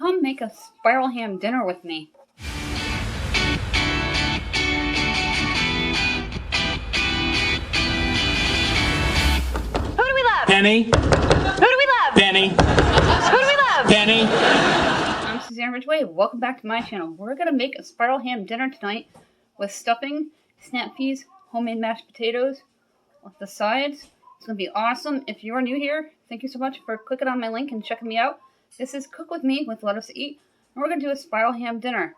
Come make a spiral ham dinner with me. Who do we love? Penny. Who do we love? Penny. Who do we love? Penny. I'm Suzanne Ridgway. Welcome back to my channel. We're going to make a spiral ham dinner tonight with stuffing, snap peas, homemade mashed potatoes with the sides. It's going to be awesome. If you are new here, thank you so much for clicking on my link and checking me out. This is Cook With Me with Let Us Eat, and we're going to do a spiral ham dinner.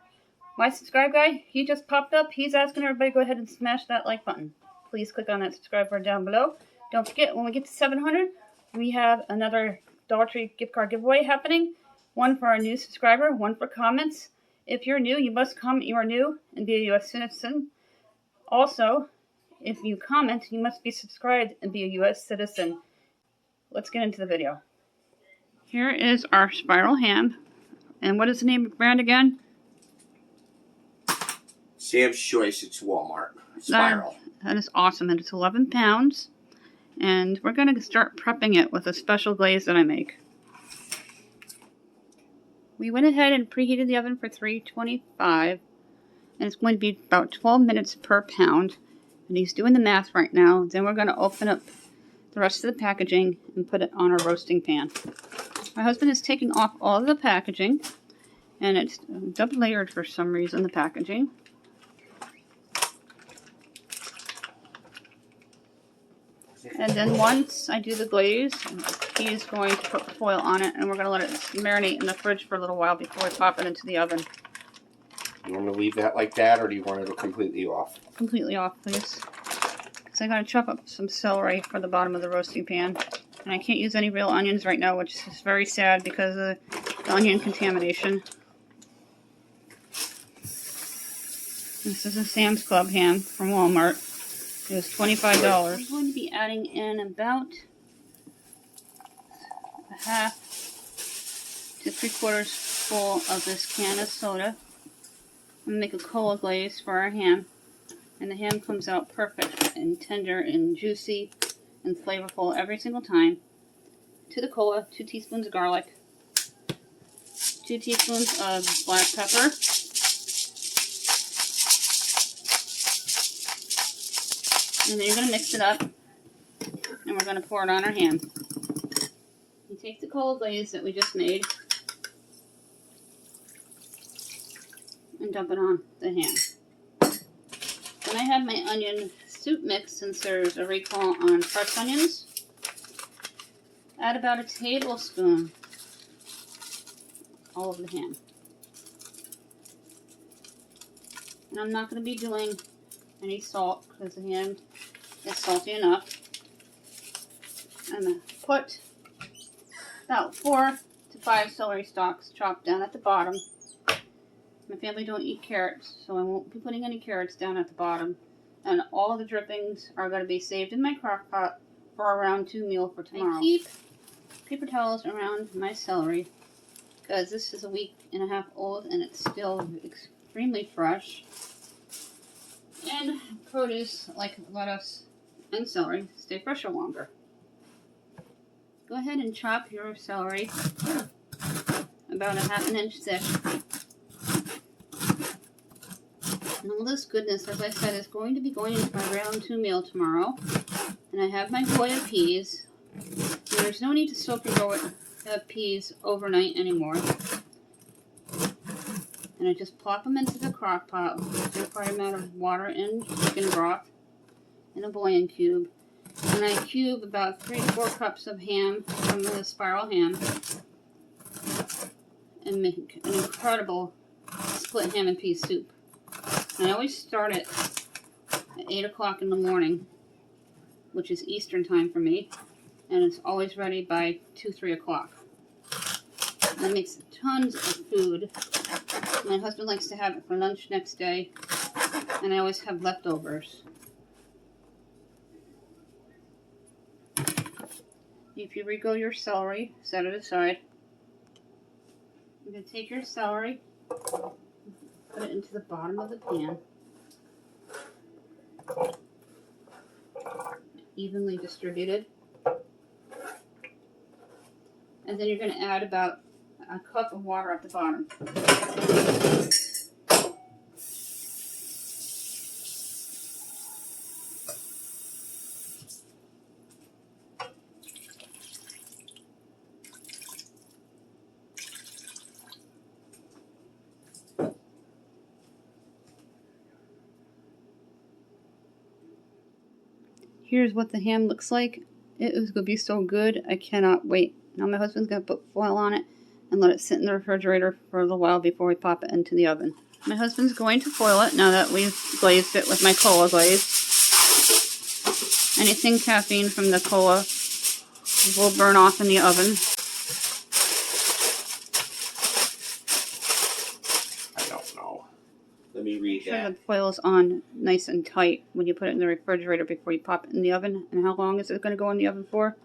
My subscribe guy, he just popped up. He's asking everybody to go ahead and smash that like button. Please click on that subscribe button down below. Don't forget, when we get to 700, we have another Dollar Tree gift card giveaway happening. One for our new subscriber, one for comments. If you're new, you must comment you are new and be a U.S. citizen. Also, if you comment, you must be subscribed and be a U.S. citizen. Let's get into the video. Here is our spiral ham. And what is the name of the brand again? Sam's Choice. It's Walmart. Spiral. That is awesome. And it's 11 pounds. And we're going to start prepping it with a special glaze that I make. We went ahead and preheated the oven for 325. And it's going to be about 12 minutes per pound. And he's doing the math right now. Then we're going to open up the rest of the packaging and put it on our roasting pan. My husband is taking off all of the packaging. And it's double layered for some reason, the packaging. And then once I do the glaze, he is going to put foil on it, and we're going to let it marinate in the fridge for a little while before we pop it into the oven. You want to leave that like that, or do you want it completely off? Completely off, please. Because I got to chop up some celery for the bottom of the roasting pan. And I can't use any real onions right now, which is very sad because of the onion contamination. This is a Sam's Club ham from Walmart. It was $25. I'm going to be adding in about a half to 3/4 full of this can of soda. I'm going to make a cola glaze for our ham. And the ham comes out perfect and tender and juicy and flavorful every single time. To the cola, 2 teaspoons of garlic, 2 teaspoons of black pepper, and then you're going to mix it up, and we're going to pour it on our ham. You take the cola glaze that we just made and dump it on the ham. Then I have my onion soup mix, since there's a recall on fresh onions. Add about a tablespoon all over the ham. And I'm not going to be doing any salt because the ham is salty enough. I'm going to put about 4 to 5 celery stalks chopped down at the bottom. My family don't eat carrots, so I won't be putting any carrots down at the bottom. And all of the drippings are going to be saved in my crock pot for a round 2 meal for tomorrow. I keep paper towels around my celery because this is a week and a half old and it's still extremely fresh. And produce like lettuce and celery stay fresher longer. Go ahead and chop your celery about a 1/2 inch thick. And all this goodness, as I said, is going to be going into my round 2 meal tomorrow. And I have my boy of peas. And there's no need to soak your peas overnight anymore. And I just plop them into the crock pot with the required amount of water and chicken broth in a bouillon cube. And I cube about 3 to 4 cups of ham from the spiral ham and make an incredible split ham and pea soup. And I always start it at 8 o'clock in the morning, which is Eastern time for me, and it's always ready by 2, 3 o'clock. And it makes tons of food. My husband likes to have it for lunch next day, and I always have leftovers. If you re-go your celery, set it aside. You're going to take your celery, put it into the bottom of the pan. Evenly distributed. And then you're going to add about a cup of water at the bottom. Here's what the ham looks like. It is going to be so good. I cannot wait. Now my husband's going to put foil on it and let it sit in the refrigerator for a little while before we pop it into the oven. My husband's going to foil it now that we've glazed it with my cola glaze. Anything caffeine from the cola will burn off in the oven. I don't know. Let me read Make sure that. the foil is on nice and tight when you put it in the refrigerator before you pop it in the oven. And how long is it going to go in the oven for?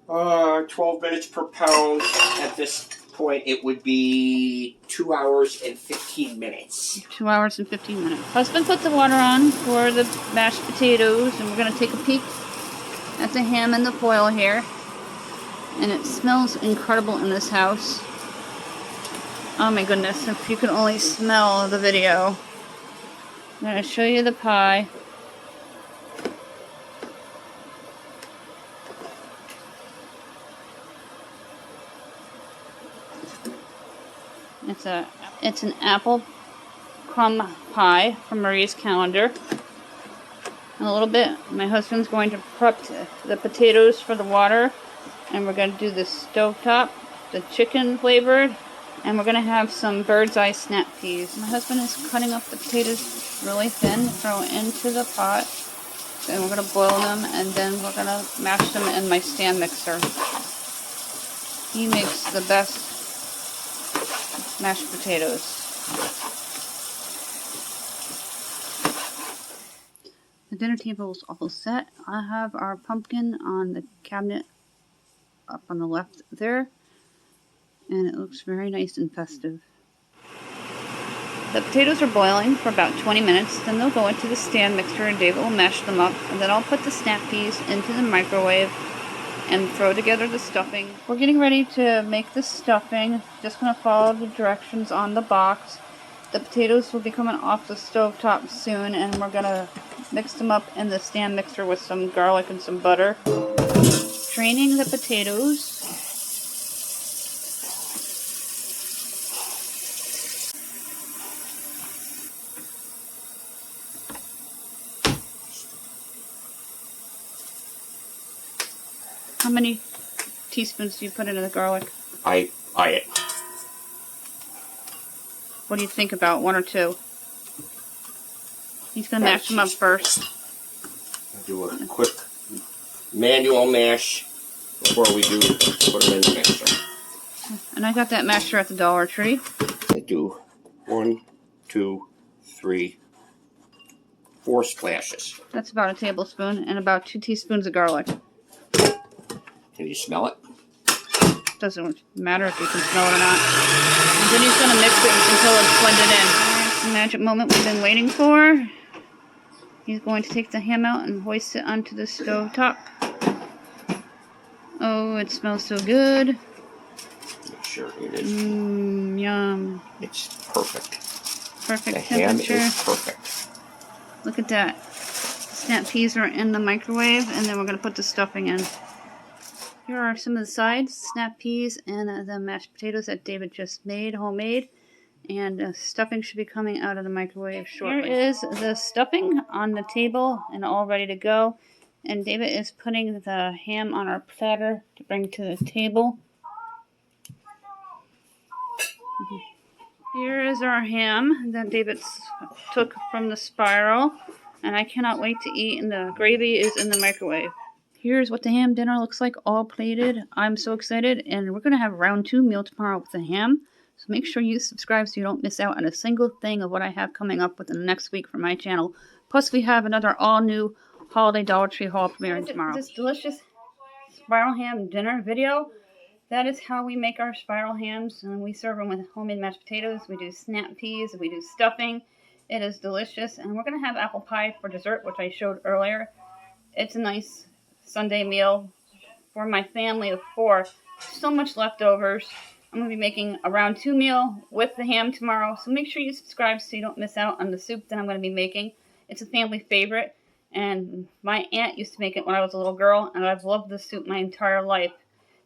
12 minutes per pound. At this point, it would be 2 hours and 15 minutes. 2 hours and 15 minutes. Husband put the water on for the mashed potatoes, and we're going to take a peek at the ham and the foil here. And it smells incredible in this house. Oh my goodness, if you could only smell the video. I'm going to show you the pie. It's an apple crumb pie from Marie's calendar. In a little bit, my husband's going to prep the potatoes for the water, and we're going to do the stovetop, the chicken flavored, and we're going to have some bird's eye snap peas. My husband is cutting up the potatoes really thin, throw into the pot, and we're going to boil them, and then we're going to mash them in my stand mixer. He makes the best mashed potatoes. The dinner table is all set. I have our pumpkin on the cabinet up on the left there, and it looks very nice and festive. The potatoes are boiling for about 20 minutes, then they'll go into the stand mixer and David will mash them up, and then I'll put the snap peas into the microwave and throw together the stuffing. We're getting ready to make the stuffing. Just going to follow the directions on the box. The potatoes will be coming off the stove top soon, and we're going to mix them up in the stand mixer with some garlic and some butter. Draining the potatoes. How many teaspoons do you put into the garlic? I it. What do you think about? 1 or 2? He's going to mash them up first. I'll do a quick manual mash before we do put them in the mixer. And I got that masher at the Dollar Tree. I do 1, 2, 3, 4 splashes. That's about a tablespoon and about 2 teaspoons of garlic. Can you smell it? Doesn't matter if you can smell it or not. And then he's going to mix it until it's blended in. It's the magic moment we've been waiting for. He's going to take the ham out and hoist it onto the stove top. Oh, it smells so good. Make sure it is. Yum. It's perfect. Perfect The ham temperature. is perfect. Look at that. Snap peas are in the microwave, and then we're going to put the stuffing in. Here are some of the sides, snap peas and the mashed potatoes that David just made, homemade. And stuffing should be coming out of the microwave shortly. Here is the stuffing on the table and all ready to go. And David is putting the ham on our platter to bring to the table. Here is our ham that David took from the spiral. And I cannot wait to eat, and the gravy is in the microwave. Here's what the ham dinner looks like, all plated. I'm so excited, and we're going to have round 2 meal tomorrow with the ham. So make sure you subscribe so you don't miss out on a single thing of what I have coming up within the next week for my channel. Plus, we have another all-new holiday Dollar Tree haul premiering tomorrow. This delicious spiral ham dinner video. That is how we make our spiral hams, and we serve them with homemade mashed potatoes. We do snap peas, we do stuffing. It is delicious, and we're going to have apple pie for dessert, which I showed earlier. It's a nice Sunday meal for my family of 4. So much leftovers. I'm going to be making a round 2 meal with the ham tomorrow, so make sure you subscribe so you don't miss out on the soup that I'm going to be making. It's a family favorite, and my aunt used to make it when I was a little girl, and I've loved this soup my entire life.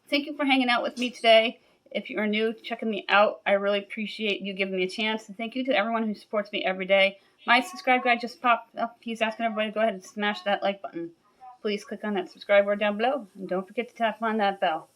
Thank you for hanging out with me today. If you are new, checking me out, I really appreciate you giving me a chance. And thank you to everyone who supports me every day. My subscribe guy just popped up. He's asking everybody to go ahead and smash that like button. Please click on that subscribe word down below. And don't forget to tap on that bell.